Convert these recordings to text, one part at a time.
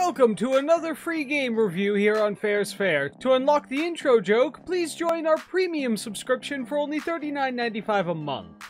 Welcome to another free game review here on Fair's Fair. To unlock the intro joke, please join our premium subscription for only $39.95 a month.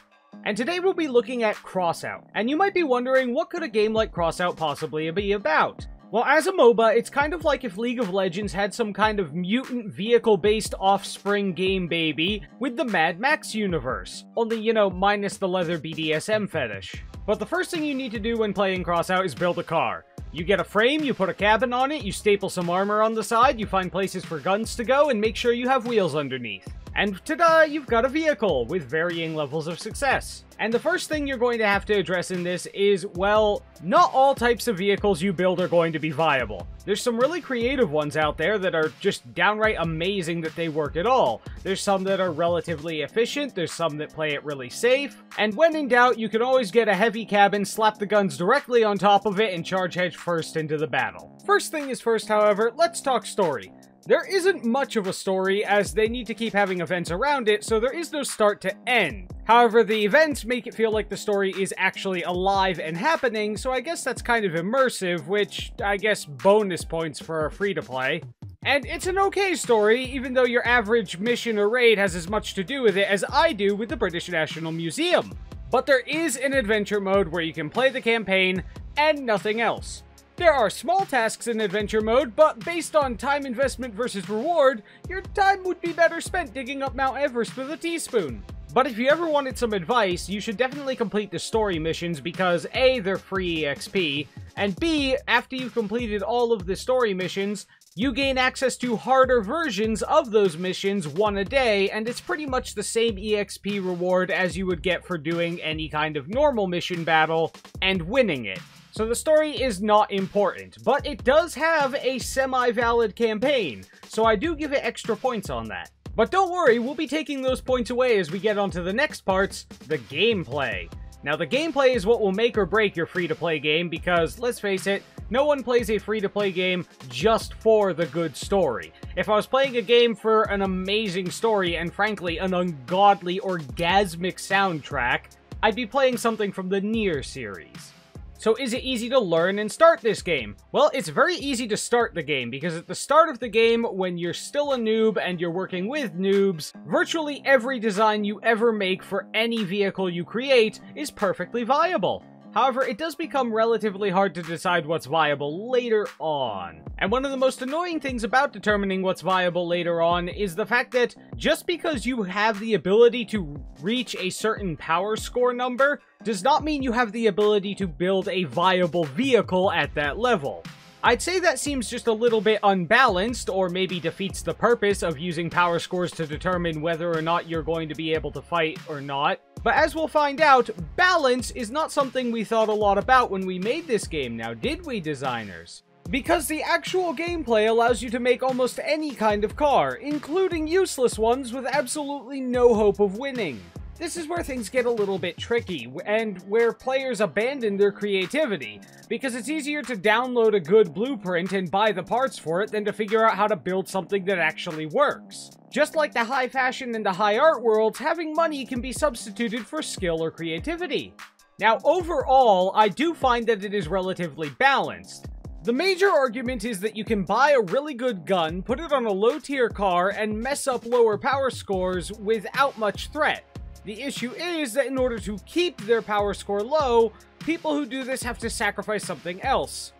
And today we'll be looking at Crossout. And you might be wondering, what could a game like Crossout possibly be about? Well, as a MOBA, it's kind of like if League of Legends had some kind of mutant vehicle-based offspring game baby with the Mad Max universe. Only, you know, minus the leather BDSM fetish. But the first thing you need to do when playing Crossout is build a car. You get a frame, you put a cabin on it, you staple some armor on the side, you find places for guns to go, and make sure you have wheels underneath. And ta-da, you've got a vehicle with varying levels of success. And the first thing you're going to have to address in this is, well, not all types of vehicles you build are going to be viable. There's some really creative ones out there that are just downright amazing that they work at all. There's some that are relatively efficient, there's some that play it really safe, and when in doubt, you can always get a heavy cabin, slap the guns directly on top of it, and charge head first into the battle. First thing is first, however, let's talk story. There isn't much of a story, as they need to keep having events around it, so there is no start to end. However, the events make it feel like the story is actually alive and happening, so I guess that's kind of immersive, which, I guess, bonus points for a free-to-play. And it's an okay story, even though your average mission or raid has as much to do with it as I do with the British National Museum. But there is an adventure mode where you can play the campaign, and nothing else. There are small tasks in adventure mode, but based on time investment versus reward, your time would be better spent digging up Mount Everest with a teaspoon. But if you ever wanted some advice, you should definitely complete the story missions because A, they're free EXP, and B, after you've completed all of the story missions, you gain access to harder versions of those missions, one a day, and it's pretty much the same EXP reward as you would get for doing any kind of normal mission battle and winning it. So the story is not important, but it does have a semi-valid campaign, so I do give it extra points on that. But don't worry, we'll be taking those points away as we get onto the next parts, the gameplay. Now the gameplay is what will make or break your free-to-play game because, let's face it, no one plays a free-to-play game just for the good story. If I was playing a game for an amazing story and frankly an ungodly orgasmic soundtrack, I'd be playing something from the Nier series. So is it easy to learn and start this game? Well, it's very easy to start the game, because at the start of the game, when you're still a noob and you're working with noobs, virtually every design you ever make for any vehicle you create is perfectly viable. However, it does become relatively hard to decide what's viable later on. And one of the most annoying things about determining what's viable later on is the fact that just because you have the ability to reach a certain power score number does not mean you have the ability to build a viable vehicle at that level. I'd say that seems just a little bit unbalanced, or maybe defeats the purpose of using power scores to determine whether or not you're going to be able to fight or not. But as we'll find out, balance is not something we thought a lot about when we made this game, now did we, designers? Because the actual gameplay allows you to make almost any kind of car, including useless ones with absolutely no hope of winning. This is where things get a little bit tricky, and where players abandon their creativity, because it's easier to download a good blueprint and buy the parts for it than to figure out how to build something that actually works. Just like the high fashion and the high art worlds, having money can be substituted for skill or creativity. Now, overall, I do find that it is relatively balanced. The major argument is that you can buy a really good gun, put it on a low-tier car, and mess up lower power scores without much threat. The issue is that in order to keep their power score low, people who do this have to sacrifice something else.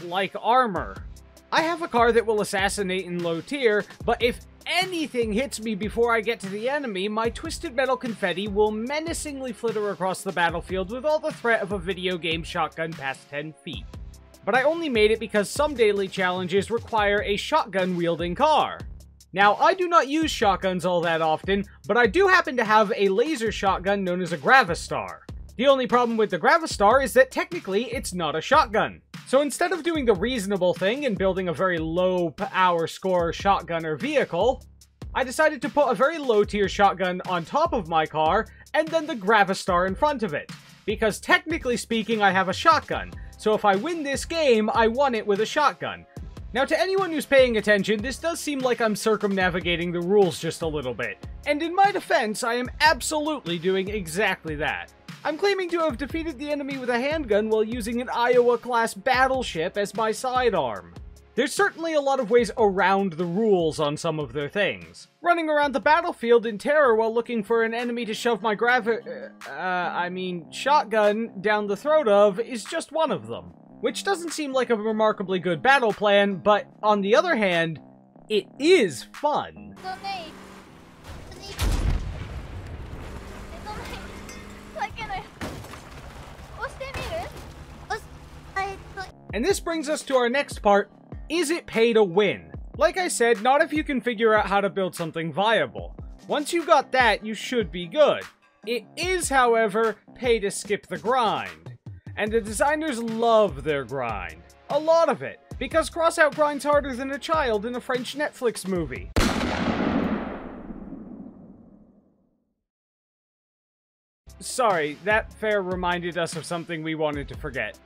Like armor. I have a car that will assassinate in low tier, but if anything hits me before I get to the enemy, my twisted metal confetti will menacingly flitter across the battlefield with all the threat of a video game shotgun past 10 feet. But I only made it because some daily challenges require a shotgun-wielding car. Now, I do not use shotguns all that often, but I do happen to have a laser shotgun known as a Gravistar. The only problem with the Gravistar is that technically it's not a shotgun. So instead of doing the reasonable thing and building a very low power score shotgun or vehicle, I decided to put a very low tier shotgun on top of my car and then the Gravistar in front of it. Because technically speaking, I have a shotgun. So if I win this game, I won it with a shotgun. Now, to anyone who's paying attention, this does seem like I'm circumnavigating the rules just a little bit. And in my defense, I am absolutely doing exactly that. I'm claiming to have defeated the enemy with a handgun while using an Iowa-class battleship as my sidearm. There's certainly a lot of ways around the rules on some of their things. Running around the battlefield in terror while looking for an enemy to shove my shotgun down the throat of is just one of them. Which doesn't seem like a remarkably good battle plan, but on the other hand, it is fun. And this brings us to our next part. Is it pay to win? Like I said, not if you can figure out how to build something viable. Once you got that, you should be good. It is, however, pay to skip the grind. And the designers love their grind. A lot of it. Because Crossout grinds harder than a child in a French Netflix movie. Sorry, that fair reminded us of something we wanted to forget.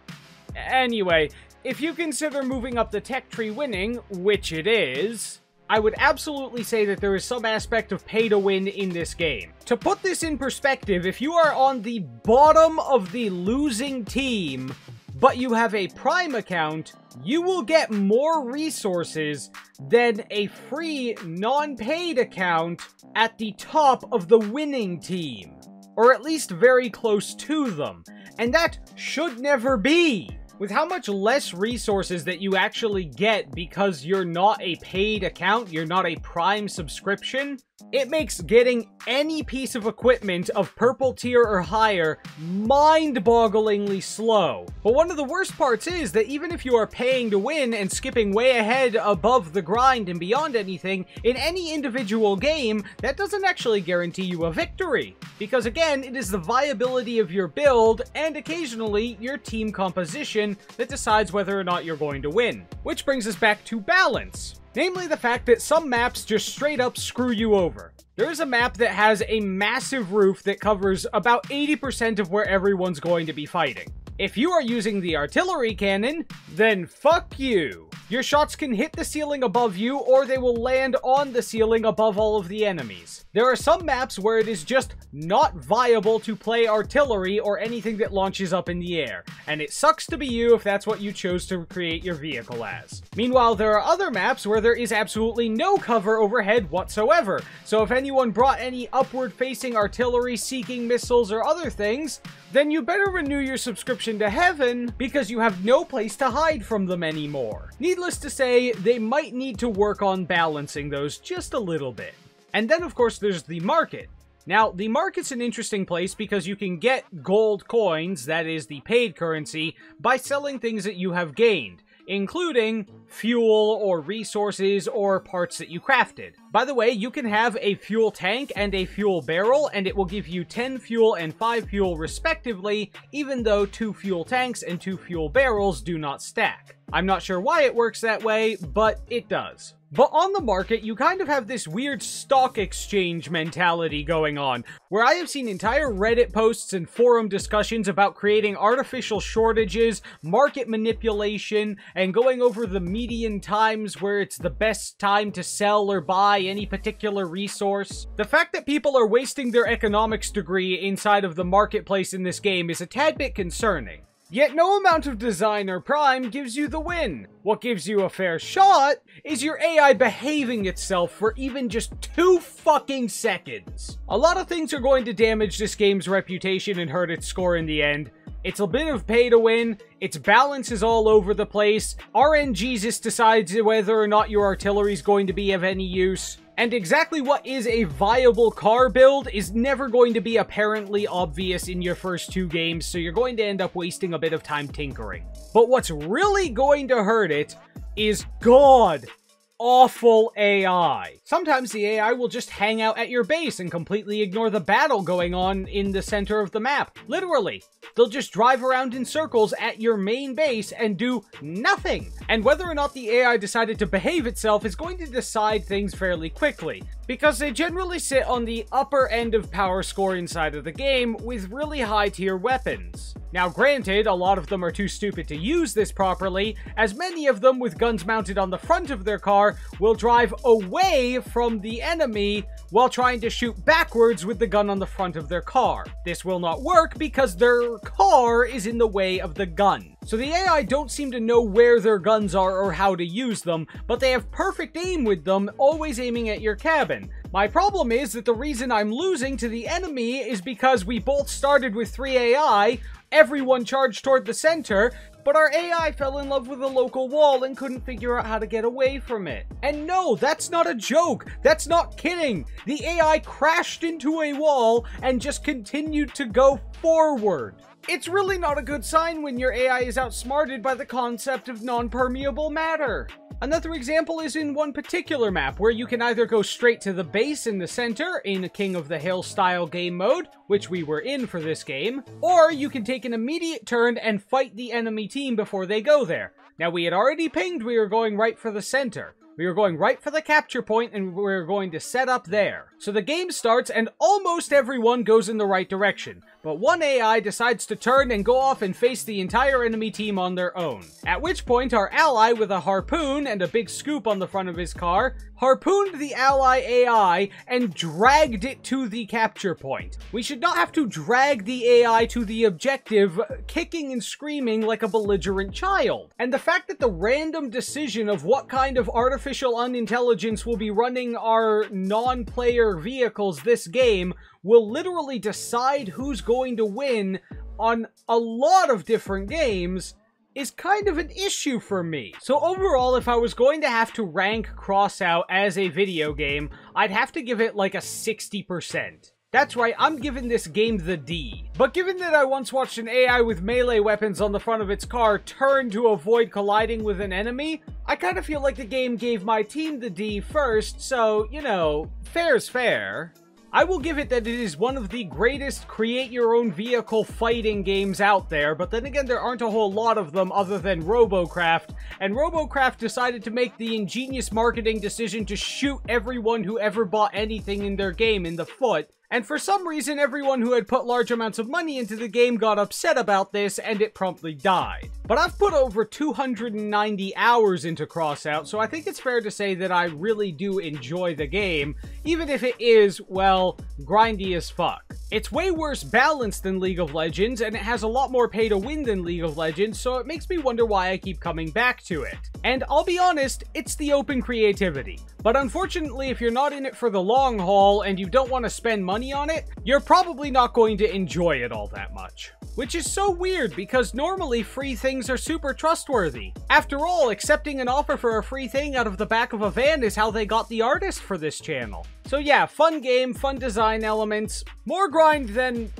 Anyway, if you consider moving up the tech tree winning, which it is, I would absolutely say that there is some aspect of pay to win in this game. To put this in perspective, if you are on the bottom of the losing team, but you have a Prime account, you will get more resources than a free, non-paid account at the top of the winning team. Or at least very close to them. And that should never be. With how much less resources that you actually get because you're not a paid account, you're not a Prime subscription, it makes getting any piece of equipment of purple tier or higher mind-bogglingly slow. But one of the worst parts is that even if you are paying to win and skipping way ahead above the grind and beyond anything, in any individual game, that doesn't actually guarantee you a victory. Because again, it is the viability of your build and occasionally your team composition that decides whether or not you're going to win. Which brings us back to balance. Namely the fact that some maps just straight up screw you over. There is a map that has a massive roof that covers about 80% of where everyone's going to be fighting. If you are using the artillery cannon, then fuck you. Your shots can hit the ceiling above you, or they will land on the ceiling above all of the enemies. There are some maps where it is just not viable to play artillery or anything that launches up in the air, and it sucks to be you if that's what you chose to create your vehicle as. Meanwhile, there are other maps where there is absolutely no cover overhead whatsoever, so if anyone brought any upward-facing artillery-seeking missiles or other things, then you better renew your subscription to Heaven because you have no place to hide from them anymore. Needless to say, they might need to work on balancing those just a little bit. And then, of course, there's the market. Now, the market's an interesting place because you can get gold coins, that is the paid currency, by selling things that you have gained, including fuel or resources or parts that you crafted. By the way, you can have a fuel tank and a fuel barrel, and it will give you 10 fuel and 5 fuel respectively, even though 2 fuel tanks and 2 fuel barrels do not stack. I'm not sure why it works that way, but it does. But on the market, you kind of have this weird stock exchange mentality going on, where I have seen entire Reddit posts and forum discussions about creating artificial shortages, market manipulation, and going over the median times where it's the best time to sell or buy any particular resource. The fact that people are wasting their economics degree inside of the marketplace in this game is a tad bit concerning. Yet no amount of design or Prime gives you the win. What gives you a fair shot is your AI behaving itself for even just 2 fucking seconds. A lot of things are going to damage this game's reputation and hurt its score in the end. It's a bit of pay to win, its balance is all over the place, RNGesus decides whether or not your artillery is going to be of any use, and exactly what is a viable car build is never going to be apparently obvious in your first 2 games, so you're going to end up wasting a bit of time tinkering. But what's really going to hurt it is god-awful AI. Sometimes the AI will just hang out at your base and completely ignore the battle going on in the center of the map. Literally. They'll just drive around in circles at your main base and do nothing. And whether or not the AI decided to behave itself is going to decide things fairly quickly. because they generally sit on the upper end of power scoring side of the game with really high tier weapons. Now granted, a lot of them are too stupid to use this properly, as many of them with guns mounted on the front of their car will drive away from the enemy while trying to shoot backwards with the gun on the front of their car. This will not work because their car is in the way of the gun. So the AI don't seem to know where their guns are or how to use them, but they have perfect aim with them, always aiming at your cabin. My problem is that the reason I'm losing to the enemy is because we both started with 3 AI, everyone charged toward the center, but our AI fell in love with a local wall and couldn't figure out how to get away from it. And no, that's not a joke. That's not kidding. The AI crashed into a wall and just continued to go forward. It's really not a good sign when your AI is outsmarted by the concept of non-permeable matter. Another example is in one particular map, where you can either go straight to the base in the center in a King of the Hill style game mode, which we were in for this game, or you can take an immediate turn and fight the enemy team before they go there. Now we had already pinged we were going right for the center. We were going right for the capture point and we were going to set up there. So the game starts and almost everyone goes in the right direction, but one AI decides to turn and go off and face the entire enemy team on their own. At which point our ally with a harpoon and a big scoop on the front of his car harpooned the ally AI and dragged it to the capture point. We should not have to drag the AI to the objective, kicking and screaming like a belligerent child. And the fact that the random decision of what kind of artificial unintelligence will be running our non-player vehicles this game will literally decide who's going to win on a lot of different games is kind of an issue for me. So overall, if I was going to have to rank Crossout as a video game, I'd have to give it like a 60%. That's right, I'm giving this game the D. But given that I once watched an AI with melee weapons on the front of its car turn to avoid colliding with an enemy, I kind of feel like the game gave my team the D first, so, you know, fair's fair. I will give it that it is one of the greatest create-your-own-vehicle fighting games out there, but then again, there aren't a whole lot of them other than Robocraft, and Robocraft decided to make the ingenious marketing decision to shoot everyone who ever bought anything in their game in the foot, and for some reason, everyone who had put large amounts of money into the game got upset about this, and it promptly died. But I've put over 290 hours into Crossout, so I think it's fair to say that I really do enjoy the game, even if it is, well, grindy as fuck. It's way worse balanced than League of Legends, and it has a lot more pay to win than League of Legends, so it makes me wonder why I keep coming back to it. And I'll be honest, it's the open creativity. But unfortunately, if you're not in it for the long haul and you don't want to spend money on it, you're probably not going to enjoy it all that much. Which is so weird because normally free things are super trustworthy. After all, accepting an offer for a free thing out of the back of a van is how they got the artist for this channel. So yeah, fun game, fun design elements, more grind than,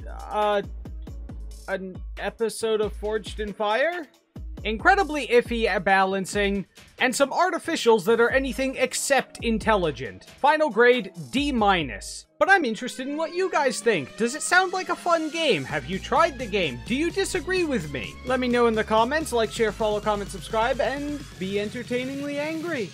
an episode of Forged in Fire? Incredibly iffy at balancing, and some artificials that are anything except intelligent. Final grade, D-. But I'm interested in what you guys think. Does it sound like a fun game? Have you tried the game? Do you disagree with me? Let me know in the comments. Like, share, follow, comment, subscribe, and be entertainingly angry.